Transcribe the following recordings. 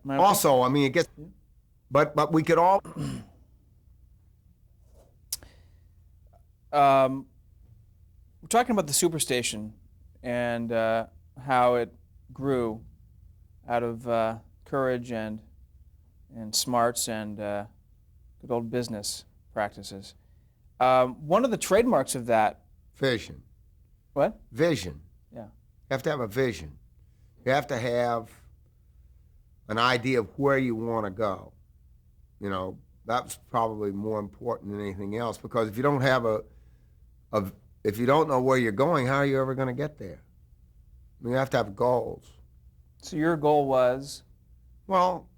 Also, I mean, it gets, but we could all. We're talking about the Superstation and how it grew out of courage and smarts and good old business practices. One of the trademarks of that. Vision. What? Vision. Yeah. You have to have a vision. You have to have an idea of where you want to go. You know, that's probably more important than anything else, because if you don't have if you don't know where you're going, how are you ever going to get there? I mean, you have to have goals. So your goal was? Well,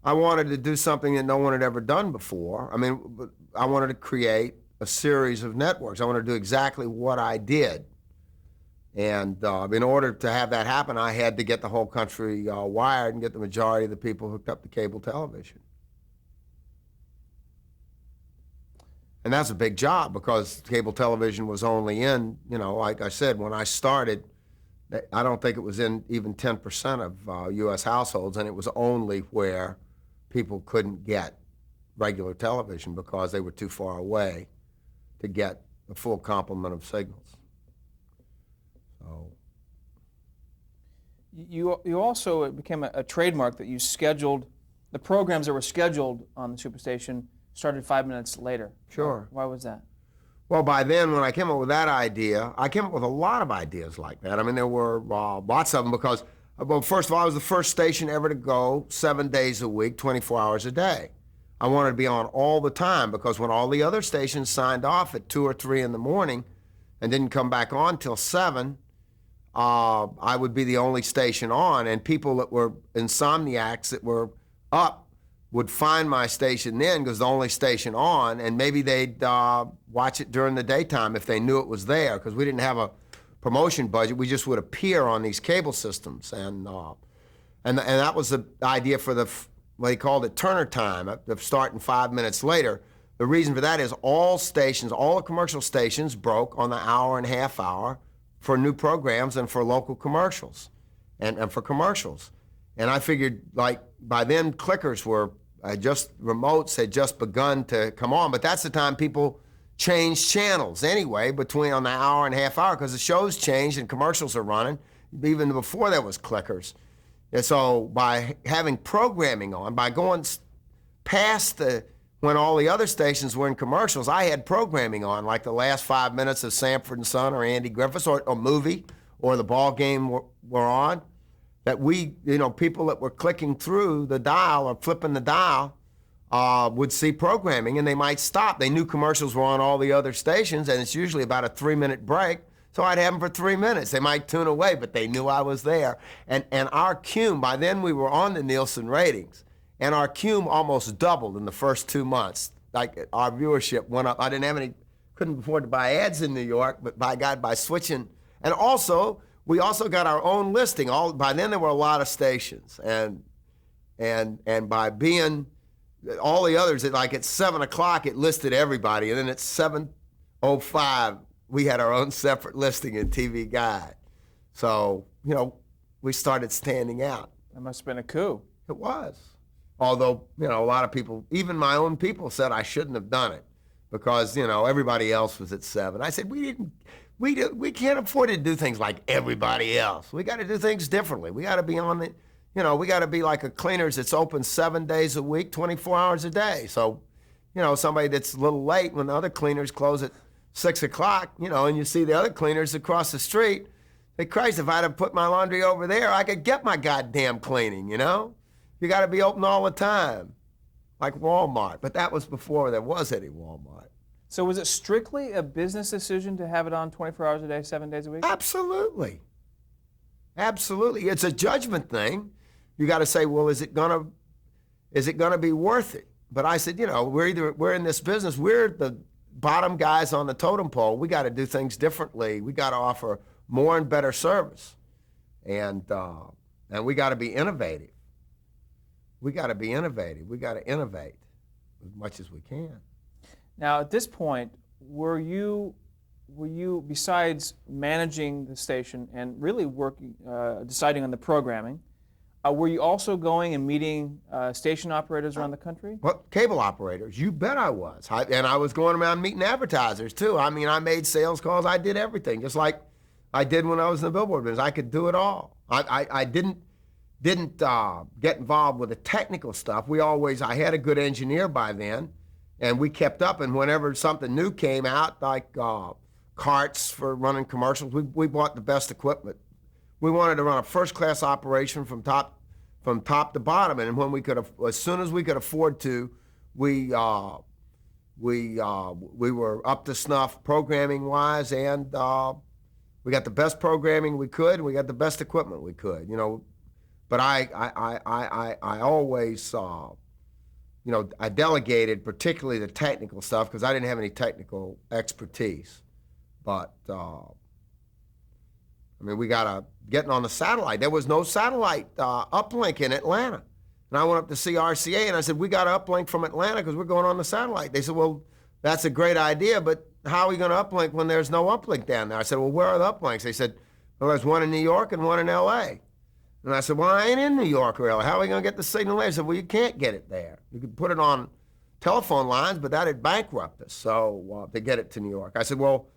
I wanted to do something that no one had ever done before. I mean, I wanted to create a series of networks. I wanted to do exactly what I did. And in order to have that happen, I had to get the whole country wired and get the majority of the people hooked up to cable television. And that's a big job, because cable television was only in, you know, like I said, when I started, I don't think it was in even 10% of U.S. households, and it was only where people couldn't get regular television because they were too far away to get the full complement of signals. So you also, it became a trademark that you scheduled, the programs that were scheduled on the Superstation started 5 minutes later. Sure. Why was that? Well, by then, when I came up with that idea, I came up with a lot of ideas like that. I mean, there were lots of them, because, well, first of all, I was the first station ever to go 7 days a week, 24 hours a day. I wanted to be on all the time, because when all the other stations signed off at 2 or 3 in the morning and didn't come back on till 7, I would be the only station on, and people that were insomniacs that were up would find my station then, because the only station on, and maybe they'd watch it during the daytime if they knew it was there, because we didn't have a promotion budget. We just would appear on these cable systems, and that was the idea for what they called it Turner time, starting 5 minutes later. The reason for that is all stations, all the commercial stations broke on the hour and a half hour for new programs and for local commercials, and for commercials. And I figured, like, by then clickers remotes had just begun to come on, but that's the time people changed channels anyway, between on the hour and a half hour, because the shows changed and commercials are running, even before there was clickers. And so by having programming on, by going past when all the other stations were in commercials, I had programming on, like the last 5 minutes of Sanford and Son or Andy Griffiths, or a movie, or the ball game were on, that people that were clicking through the dial or flipping the dial would see programming, and they might stop. They knew commercials were on all the other stations, and it's usually about a 3-minute break, so I'd have them for 3 minutes. They might tune away, but they knew I was there. And our cume, by then we were on the Nielsen ratings, and our cume almost doubled in the first 2 months. Like, our viewership went up. I couldn't afford to buy ads in New York, but by switching. And also, we also got our own listing. By then there were a lot of stations, and by being all the others, like at 7 o'clock it listed everybody, and then at 7:05 we had our own separate listing in TV Guide. So, we started standing out. That must have been a coup. It was. Although, a lot of people, even my own people, said I shouldn't have done it, because, everybody else was at 7. I said, we can't afford to do things like everybody else. We got to do things differently. We got to be on we got to be like a cleaners that's open 7 days a week, 24 hours a day. So, somebody that's a little late when the other cleaners close at 6 o'clock, and you see the other cleaners across the street, say, Christ, if I'd have put my laundry over there, I could get my goddamn cleaning, You got to be open all the time, like Walmart. But that was before there was any Walmart. So was it strictly a business decision to have it on 24 hours a day, 7 days a week? Absolutely. Absolutely. It's a judgment thing. You got to say, well, is it gonna be worth it? But I said, we're in this business. We're the bottom guys on the totem pole. We got to do things differently. We got to offer more and better service, and we got to be innovative. We got to innovate as much as we can. Now, at this point, were you, besides managing the station and really working, deciding on the programming, Were you also going and meeting station operators around the country? Well, cable operators, you bet I was. And I was going around meeting advertisers too. I mean, I made sales calls. I did everything, just like I did when I was in the billboard business. I could do it all. I didn't get involved with the technical stuff. I had a good engineer by then, and we kept up. And whenever something new came out, like carts for running commercials, we bought the best equipment. We wanted to run a first-class operation from top to bottom, and when as soon as we could afford to, we were up to snuff programming-wise, and we got the best programming we could, and we got the best equipment we could, But I always, I delegated particularly the technical stuff because I didn't have any technical expertise. But we got getting on the satellite. There was no satellite uplink in Atlanta. And I went up to see RCA and I said, we got to uplink from Atlanta because we're going on the satellite. They said, well, that's a great idea, but how are we going to uplink when there's no uplink down there? I said, well, where are the uplinks? They said, well, there's one in New York and one in LA. And I said, well, I ain't in New York or LA. How are we going to get the signal there? They said, well, you can't get it there. You could put it on telephone lines, but that'd bankrupt us. So to get it to New York. I said, well,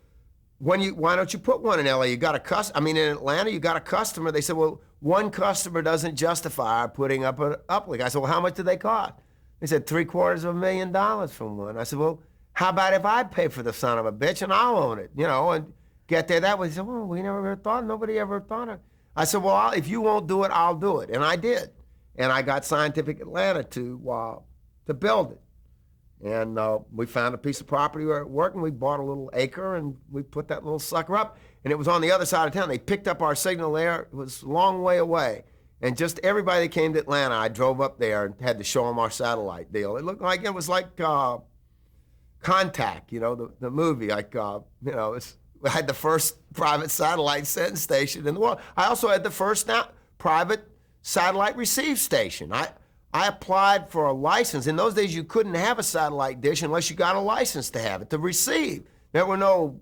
why don't you put one in LA? You got in Atlanta, you got a customer. They said, well, one customer doesn't justify putting up an uplink. I said, well, how much do they cost? They said $750,000 from one. I said, well, how about if I pay for the son of a bitch and I'll own it, and get there that way? He said, well, nobody ever thought of it. I said, well, if you won't do it, I'll do it. And I did. And I got Scientific Atlanta to build it. And we found a piece of property where it worked, and we bought a little acre, and we put that little sucker up. And it was on the other side of town. They picked up our signal there. It was a long way away. And just everybody that came to Atlanta, I drove up there and had to show them our satellite deal. It looked like it was like Contact, the movie. Like, I had the first private satellite send station in the world. I also had the first private satellite receive station. I applied for a license. In those days, you couldn't have a satellite dish unless you got a license to have it, to receive. There were not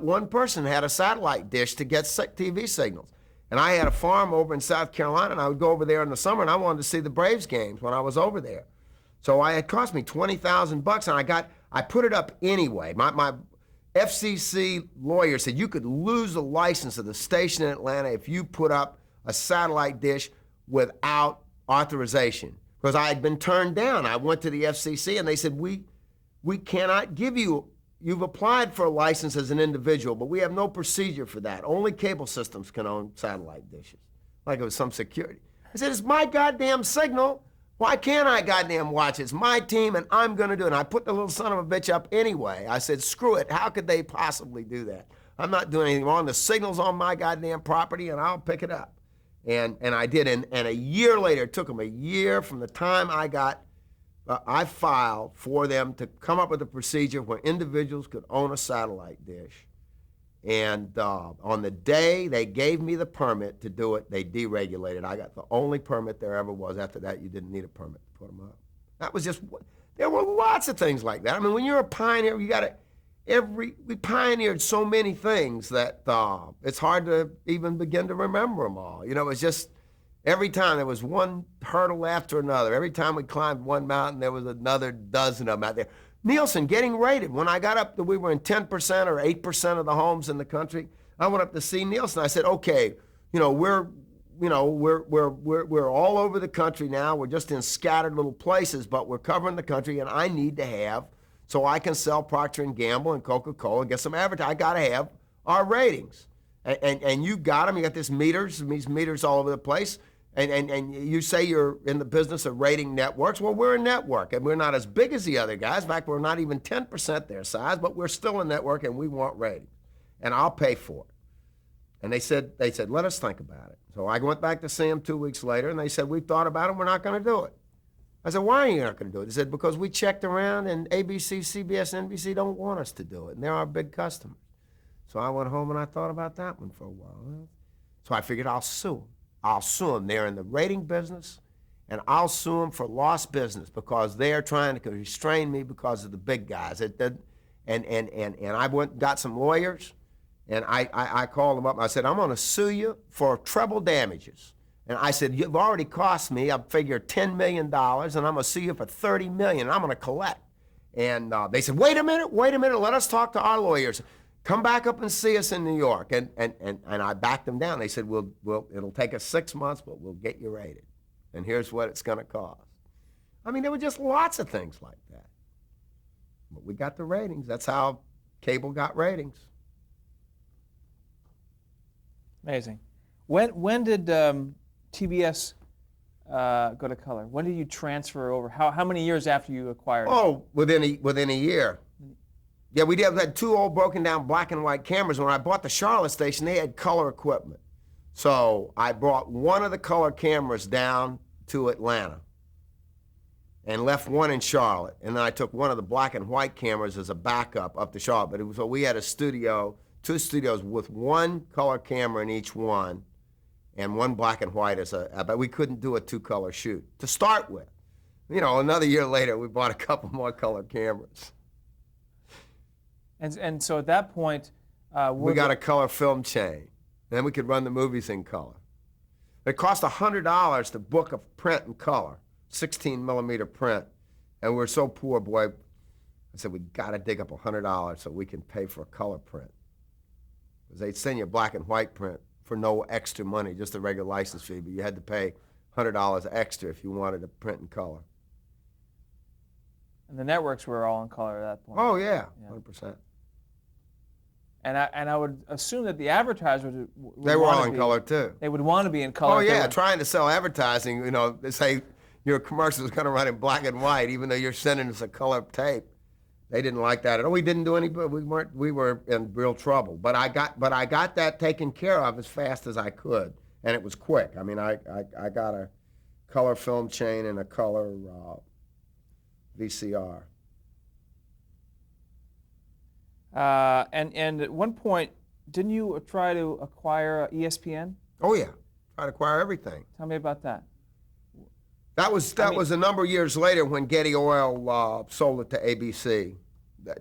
one person had a satellite dish to get TV signals. And I had a farm over in South Carolina, and I would go over there in the summer, and I wanted to see the Braves games when I was over there. So it cost me $20,000, and I put it up anyway. My FCC lawyer said you could lose the license of the station in Atlanta if you put up a satellite dish without authorization, because I had been turned down. I went to the FCC and they said, we cannot give you've applied for a license as an individual, but we have no procedure for that. Only cable systems can own satellite dishes. Like it was some security. I said, it's my goddamn signal. Why can't I goddamn watch it? It's my team and I'm going to do it. And I put the little son of a bitch up anyway. I said, screw it. How could they possibly do that? I'm not doing anything wrong. The signal's on my goddamn property and I'll pick it up. And I did. And a year later, it took them a year from the time I filed for them to come up with a procedure where individuals could own a satellite dish. And on the day they gave me the permit to do it, they deregulated. I got the only permit there ever was. After that, you didn't need a permit to put them up. That was just, there were lots of things like that. I mean, when you're a pioneer, we pioneered so many things that it's hard to even begin to remember them all. It's just, every time there was one hurdle after another. Every time we climbed one mountain, there was another dozen of them out there. Nielsen getting rated. When I got up to, we were in 10% or 8% of the homes in the country. I went up to see Nielsen. I said, okay, we're all over the country now. We're just in scattered little places, but we're covering the country, and I need to have, so I can sell Procter & Gamble and Coca-Cola and get some advertising. I got to have our ratings. And you got them. You got these meters all over the place. And you say you're in the business of rating networks. Well, we're a network, and we're not as big as the other guys. In fact, we're not even 10% their size, but we're still a network, and we want ratings. And I'll pay for it. And they said, let us think about it. So I went back to see them 2 weeks later, and they said, we've thought about it, we're not going to do it. I said, why are you not going to do it? They said, because we checked around, and ABC, CBS, NBC don't want us to do it, and they're our big customers. So I went home, and I thought about that one for a while. So I figured I'll sue them. I'll sue them. They're in the rating business, and I'll sue them for lost business because they're trying to restrain me because of the big guys. And I went and got some lawyers, and I called them up. And I said, I'm going to sue you for treble damages. And I said, you've already cost me, I figure, $10 million, and I'm going to sue you for $30 million, and I'm going to collect. And they said, wait a minute, let us talk to our lawyers. Come back up and see us in New York. And I backed them down. They said, it'll take us 6 months, but we'll get you rated. And here's what it's going to cost. I mean, there were just lots of things like that. But we got the ratings. That's how cable got ratings. Amazing. When did TBS go to color? When did you transfer over? How many years after you acquired it? Oh, within a year. Yeah, we had 2 old broken down black and white cameras. When I bought the Charlotte station, they had color equipment. So I brought one of the color cameras down to Atlanta and left one in Charlotte. And then I took one of the black and white cameras as a backup up to Charlotte. But so we had a studio, 2 studios with one color camera in each one and one black and white but we couldn't do a 2-color shoot to start with. You know, another year later, we bought a couple more color cameras. And so at that point, we got a color film chain. Then we could run the movies in color. It cost $100 to book a print in color, 16-millimeter print. And we're so poor, boy. I said, we got to dig up $100 so we can pay for a color print. Because they'd send you a black and white print for no extra money, just a regular license fee, but you had to pay $100 extra if you wanted a print in color. And the networks were all in color at that point. Oh, yeah. 100%. And I would assume that the advertisers would they were all in color too. They would want to be in color. Oh yeah, trying to sell advertising, you know, they say your commercial is going to run in black and white, even though you're sending us a color tape. They didn't like that at all. We didn't do any, but we were in real trouble. But I got that taken care of as fast as I could, and it was quick. I mean, I got a color film chain and a color VCR. And at one point, didn't you try to acquire ESPN? Oh yeah, try to acquire everything. Tell me about that. That was a number of years later when Getty Oil sold it to ABC.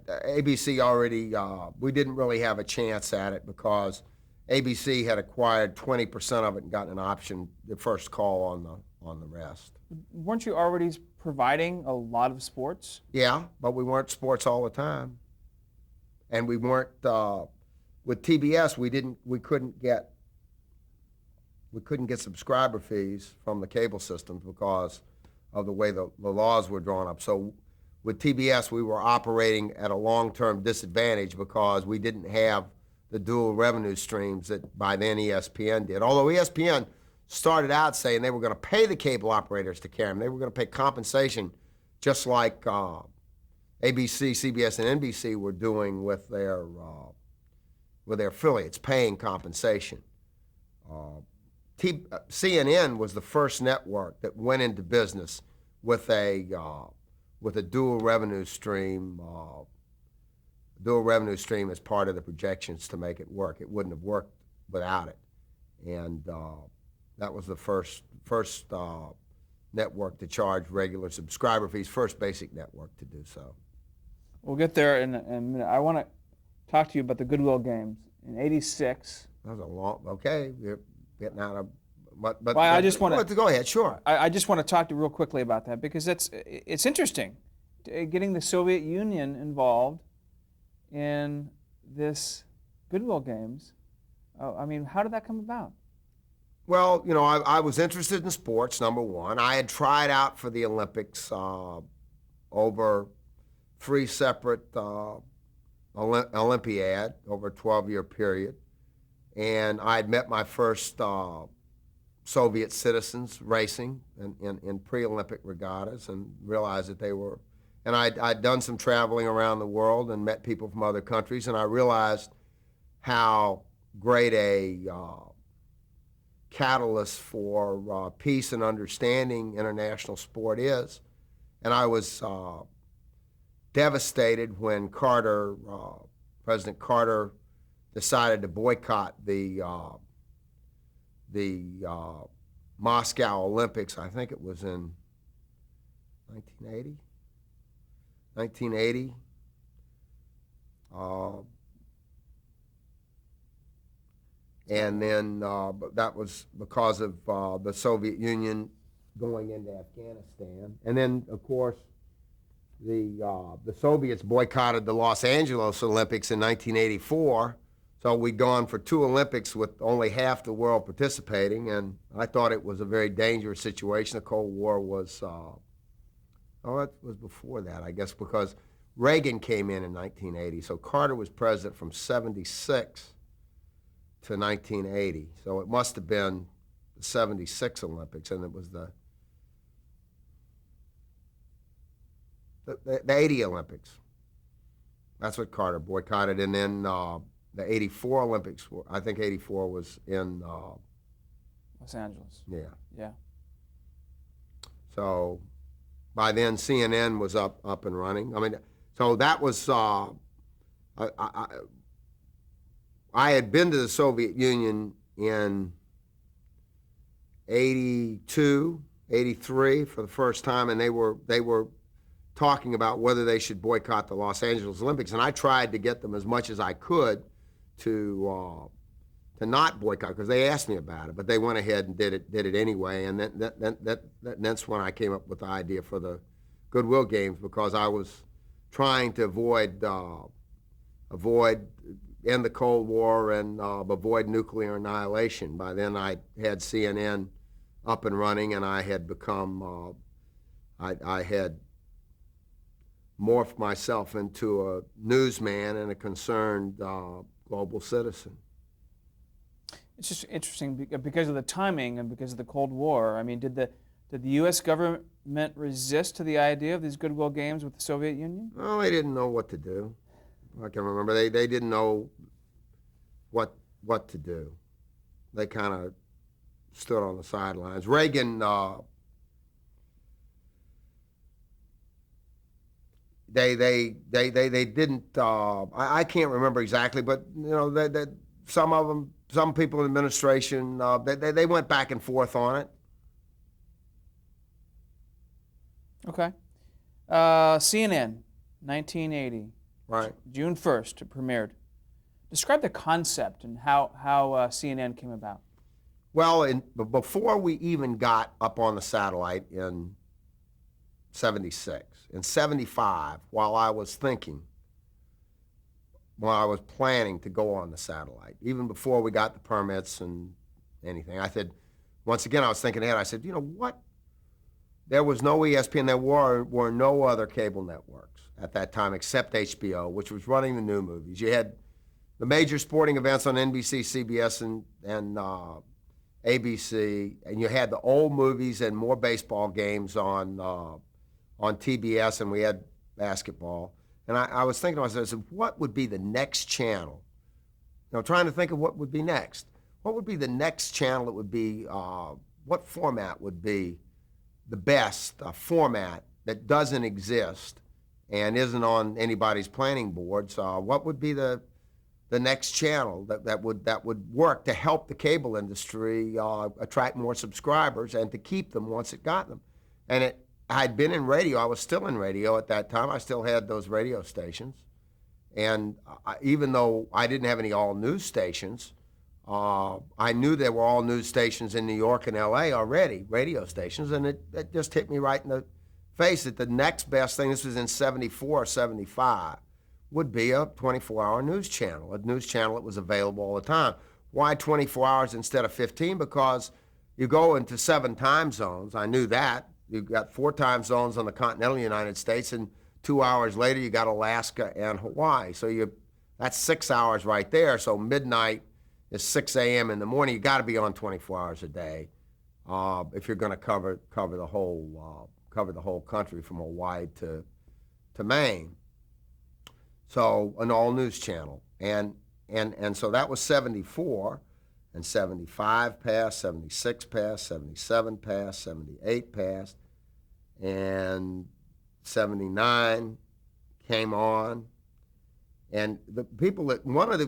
ABC already, we didn't really have a chance at it because ABC had acquired 20% of it and gotten an option, the first call on the rest. Weren't you already providing a lot of sports? Yeah, but we weren't sports all the time. And we weren't with TBS. We couldn't get subscriber fees from the cable systems because of the way the laws were drawn up. So with TBS, we were operating at a long-term disadvantage because we didn't have the dual revenue streams that by then ESPN did. Although ESPN started out saying they were going to pay the cable operators to carry them. They were going to pay compensation just like ABC, CBS, and NBC were doing with their affiliates, paying compensation. CNN was the first network that went into business with a dual revenue stream. Dual revenue stream as part of the projections to make it work. It wouldn't have worked without it, and that was the first network to charge regular subscriber fees. First basic network to do so. We'll get there in a minute. I want to talk to you about the Goodwill Games in '86. That was a long. Okay, you're getting out of. But well, I just want to go ahead. Sure. I just want to talk to you real quickly about that because it's interesting, getting the Soviet Union involved in this Goodwill Games. I mean, how did that come about? Well, you know, I was interested in sports. Number one, I had tried out for the Olympics over 3 separate Olympiad over a 12-year period. And I had met my first Soviet citizens racing in pre-Olympic regattas and realized that they were, and I'd done some traveling around the world and met people from other countries, and I realized how great a catalyst for peace and understanding international sport is. And I was devastated when President Carter decided to boycott the Moscow Olympics. I think it was in 1980. And then that was because of the Soviet Union going into Afghanistan. And then, of course, the Soviets boycotted the Los Angeles Olympics in 1984. So we'd gone for 2 Olympics with only half the world participating, and I thought it was a very dangerous situation. The Cold War was, it was before that, I guess, because Reagan came in 1980. So Carter was president from 76 to 1980. So it must have been the 76 Olympics, and it was the 80 Olympics. That's what Carter boycotted. And then the 84 Olympics, I think 84 was in Los Angeles. Yeah. Yeah. So by then CNN was up and running. I mean, so that was I had been to the Soviet Union in 82, 83 for the first time, and they were talking about whether they should boycott the Los Angeles Olympics, and I tried to get them as much as I could to not boycott, because they asked me about it, but they went ahead and did it anyway, and that's when I came up with the idea for the Goodwill Games, because I was trying to avoid end the Cold War and avoid nuclear annihilation. By then I had CNN up and running, and I had become I had morphed myself into a newsman and a concerned global citizen. It's just interesting because of the timing and because of the Cold War. I mean, did the U.S. government resist to the idea of these Goodwill Games with the Soviet Union? Well, they didn't know what to do. I can remember they didn't know what to do. They kind of stood on the sidelines. Reagan, they didn't. I can't remember exactly, but you know, that some of them, some people in the administration, they went back and forth on it. Okay. CNN, 1980. Right. June 1st, it premiered. Describe the concept and how CNN came about. Well, before we even got up on the satellite in 76, in 75, while I was planning to go on the satellite, even before we got the permits and anything, I said, once again, I was thinking ahead, I said, you know what? There was no ESPN, there were no other cable networks at that time except HBO, which was running the new movies. You had the major sporting events on NBC, CBS, and ABC, and you had the old movies and more baseball games on TBS, and we had basketball. And I was thinking to myself, I said, what would be the next channel? You know, trying to think of what would be next. What would be the next channel that would be, what format would be the best format that doesn't exist and isn't on anybody's planning boards? What would be the next channel that would work to help the cable industry attract more subscribers and to keep them once it got them? And I'd been in radio. I was still in radio at that time. I still had those radio stations. And even though I didn't have any all-news stations, I knew there were all-news stations in New York and L.A. already, radio stations, and it just hit me right in the face that the next best thing, this was in 74 or 75, would be a 24-hour news channel, a news channel that was available all the time. Why 24 hours instead of 15? Because you go into 7 time zones. I knew that. You've got 4 time zones on the continental United States, and 2 hours later you got Alaska and Hawaii. So that's 6 hours right there. So midnight is 6 a.m. in the morning. You got to be on 24 hours a day if you're going to cover the whole country from Hawaii to Maine. So an all news channel, and so that was 74, and 75 passed, 76 passed, 77 passed, 78 passed, and 79 came on. And the people that one of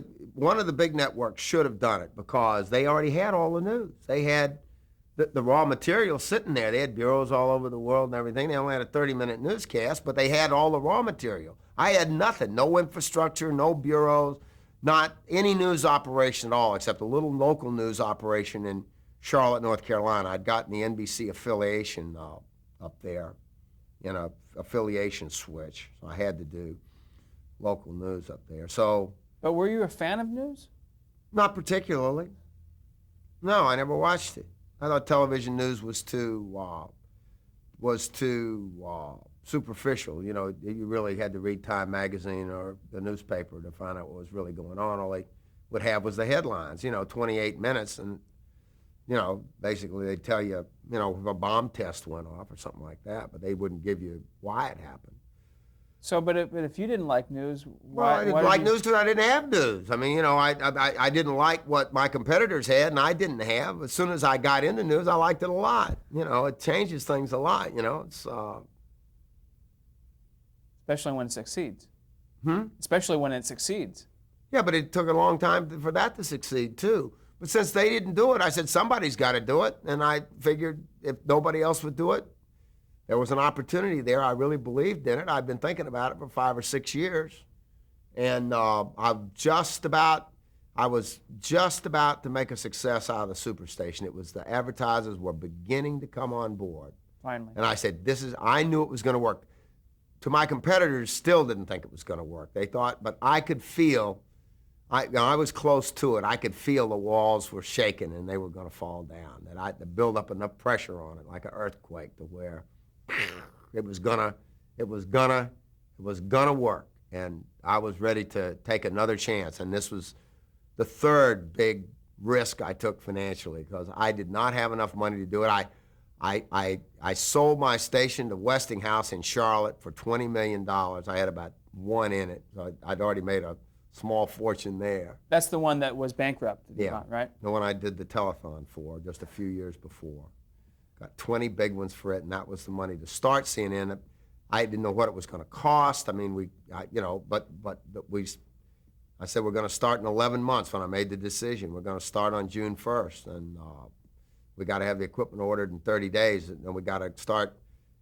the big networks should have done it, because they already had all the news. They had the raw material sitting there. They had bureaus all over the world and everything. They only had a 30-minute newscast, but they had all the raw material. I had nothing, no infrastructure, no bureaus, not any news operation at all, except a little local news operation in Charlotte, North Carolina. I'd gotten the NBC affiliation up there in a affiliation switch, so I had to do local news up there. So, But were you a fan of news? not particularly. No, I never watched it. I thought television news was too superficial. You know, you really had to read Time magazine or the newspaper to find out what was really going on. All they would have was the headlines. 28 minutes, and basically they'd tell you, if a bomb test went off or something like that, but they wouldn't give you why it happened. So, but if you didn't like news, Well, why? I didn't why did like you- news because I didn't have news. I mean, I didn't like what my competitors had, and I didn't have. As soon as I got into news, I liked it a lot. It changes things a lot. It's Especially when it succeeds. Especially when it succeeds. yeah, but it took a long time for that to succeed too. But since they didn't do it, I said somebody's got to do it, and I figured if nobody else would do it, there was an opportunity there. I really believed in it. I've been thinking about it for 5 or 6 years, and I was just about to make a success out of the Superstation. It was the advertisers were beginning to come on board, Finally. and I said, I knew it was going to work. To my competitors, still didn't think it was going to work. They thought, but I could feel. I was close to it. I could feel the walls were shaking and they were going to fall down. That I had to build up enough pressure on it, like an earthquake, to where it was gonna work. And I was ready to take another chance. And this was the third big risk I took financially, because I did not have enough money to do it. I sold my station to Westinghouse in Charlotte for $20 million. I had about one in it, so I'd already made a small fortune there. That's the one that was bankrupt, Yeah, right? the one I did the telethon for just a few years before. Got 20 big ones for it, and that was the money to start CNN. I didn't know what it was going to cost. I mean, I said we're going to start in 11 months when I made the decision. We're going to start on June 1st, and we got to have the equipment ordered in 30 days, and then we got to start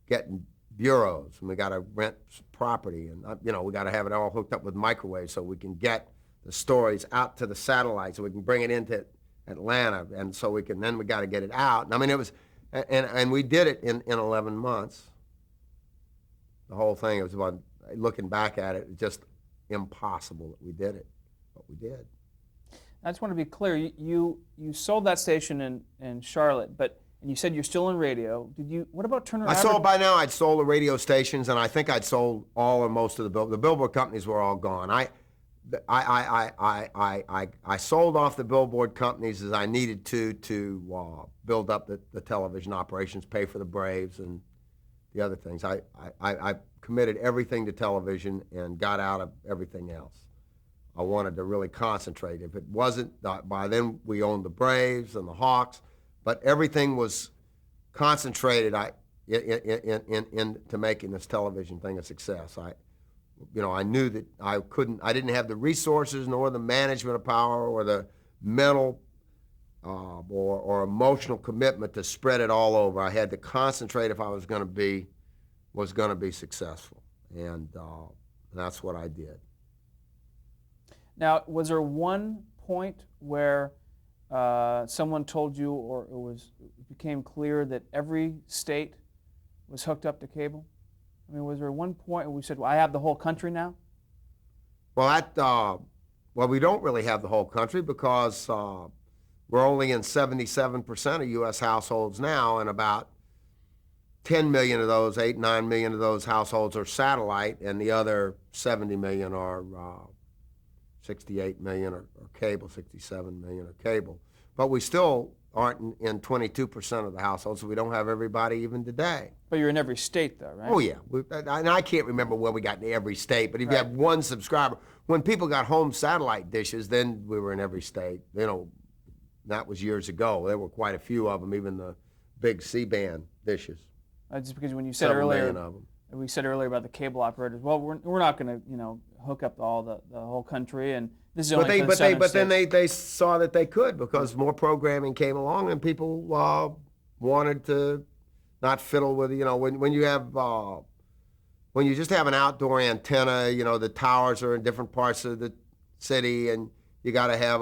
getting bureaus, and we got to rent property, and we got to have it all hooked up with microwaves so we can get the stories out to the satellite, so we can bring it into Atlanta, and so we got to get it out. And I mean, it was, and we did it in 11 months. The whole thing, it was about, looking back at it, it's just impossible that we did it, but we did. I just want to be clear. You sold that station in Charlotte, and you said you're still in radio. What about Turner? By now I'd sold the radio stations, and I think I'd sold all or most of the billboard companies were all gone. I sold off the billboard companies as I needed to build up the television operations, pay for the Braves and the other things. I committed everything to television and got out of everything else. I wanted to really concentrate. If it wasn't, by then we owned the Braves and the Hawks, but everything was concentrated into making this television thing a success. I knew that I didn't have the resources nor the management power or the mental or emotional commitment to spread it all over. I had to concentrate if I was going to be successful, and that's what I did. Now, was there one point where someone told you, or it became clear that every state was hooked up to cable? I mean, was there one point where we said, well, I have the whole country now? Well, we don't really have the whole country, because we're only in 77% of U.S. households now, and about 10 million of those, 9 million of those households are satellite, and the other 70 million are 68 million are cable, 67 million are cable. But we still aren't in 22% of the households, so we don't have everybody even today. But you're in every state, though, right? Oh, yeah. And I can't remember when we got in every state, but if you have one subscriber, when people got home satellite dishes, then we were in every state. That was years ago. There were quite a few of them, even the big C-band dishes. Just because when you said 7 million of them. We said earlier about the cable operators. Well, we're not going to hook up all the whole country, and this is only for the southern states. They saw that they could, because more programming came along, and people wanted to not fiddle with when you just have an outdoor antenna. The towers are in different parts of the city, and you got to have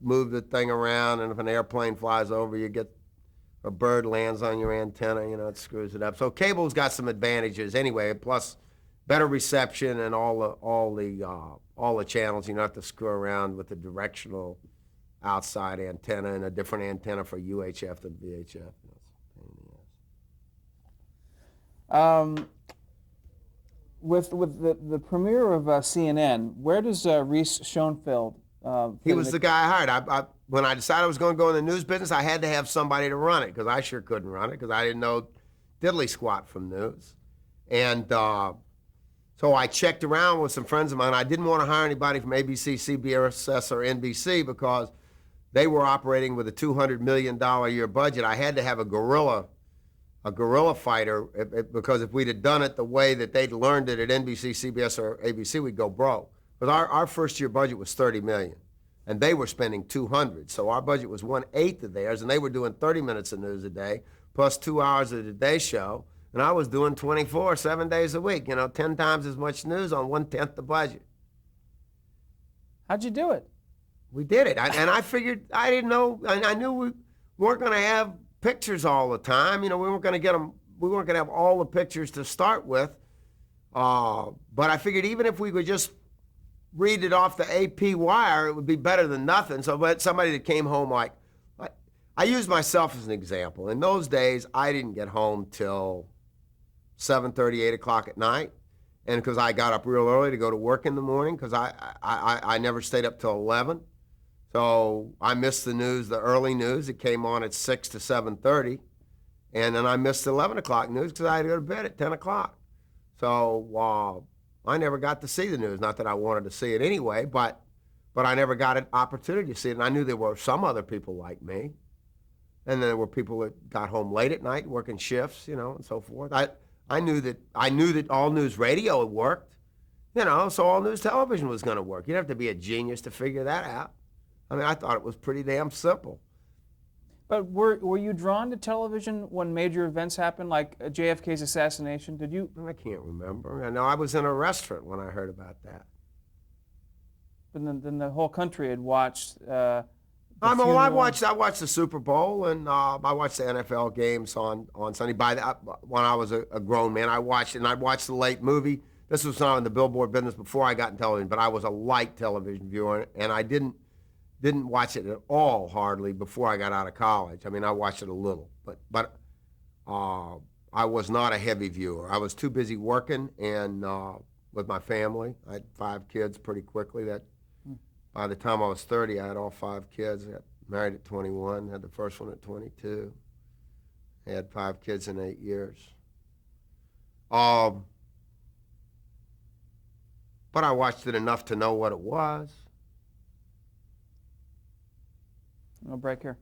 move the thing around, and if an airplane flies over, you get a bird lands on your antenna, it screws it up. So cable's got some advantages anyway, plus better reception and all the channels. You don't have to screw around with the directional outside antenna and a different antenna for UHF than VHF. With the premiere of CNN, where does Reese Schoenfeld? He was the guy I hired. When I decided I was going to go in the news business, I had to have somebody to run it because I sure couldn't run it because I didn't know diddly squat from news. And so I checked around with some friends of mine. I didn't want to hire anybody from ABC, CBS, or NBC because they were operating with a $200 million a year budget. I had to have a guerrilla fighter because if we'd have done it the way that they'd learned it at NBC, CBS, or ABC, we'd go broke. Because our first year budget was $30 million, and they were spending $200. So our budget was 1/8 of theirs, and they were doing 30 minutes of news a day, plus 2 hours of the Today Show, and I was doing 24, 7 days a week. 10 times as much news on 1/10 the budget. How'd you do it? We did it, and I figured I didn't know. I knew we weren't going to have pictures all the time. We weren't going to get them. We weren't going to have all the pictures to start with. But I figured even if we could just read it off the AP wire, it would be better than nothing. So, but somebody that came home like I use myself as an example. In those days, I didn't get home till 7:30, 8 o'clock at night, and because I got up real early to go to work in the morning, because I never stayed up till 11. So I missed the news, the early news. It came on at 6 to 7:30, and then I missed the 11 o'clock news because I had to go to bed at 10 o'clock. So I never got to see the news. Not that I wanted to see it anyway, but I never got an opportunity to see it. And I knew there were some other people like me, and there were people that got home late at night working shifts, and so forth. I knew that all news radio worked, so all news television was going to work. You'd have to be a genius to figure that out. I mean, I thought it was pretty damn simple. But were you drawn to television when major events happened, like JFK's assassination? Did you? I can't remember. I know I was in a restaurant when I heard about that. But then the whole country had watched. I watched the Super Bowl, and I watched the NFL games on Sunday. When I was a grown man, I watched it, and I watched the late movie. This was not in the billboard business before I got in television, but I was a light television viewer, and I didn't watch it at all hardly before I got out of college. I mean, I watched it a little, but I was not a heavy viewer. I was too busy working and with my family. I had 5 kids pretty quickly. By the time I was 30, I had all 5 kids. I got married at 21, had the first one at 22. I had 5 kids in 8 years. But I watched it enough to know what it was. No break here.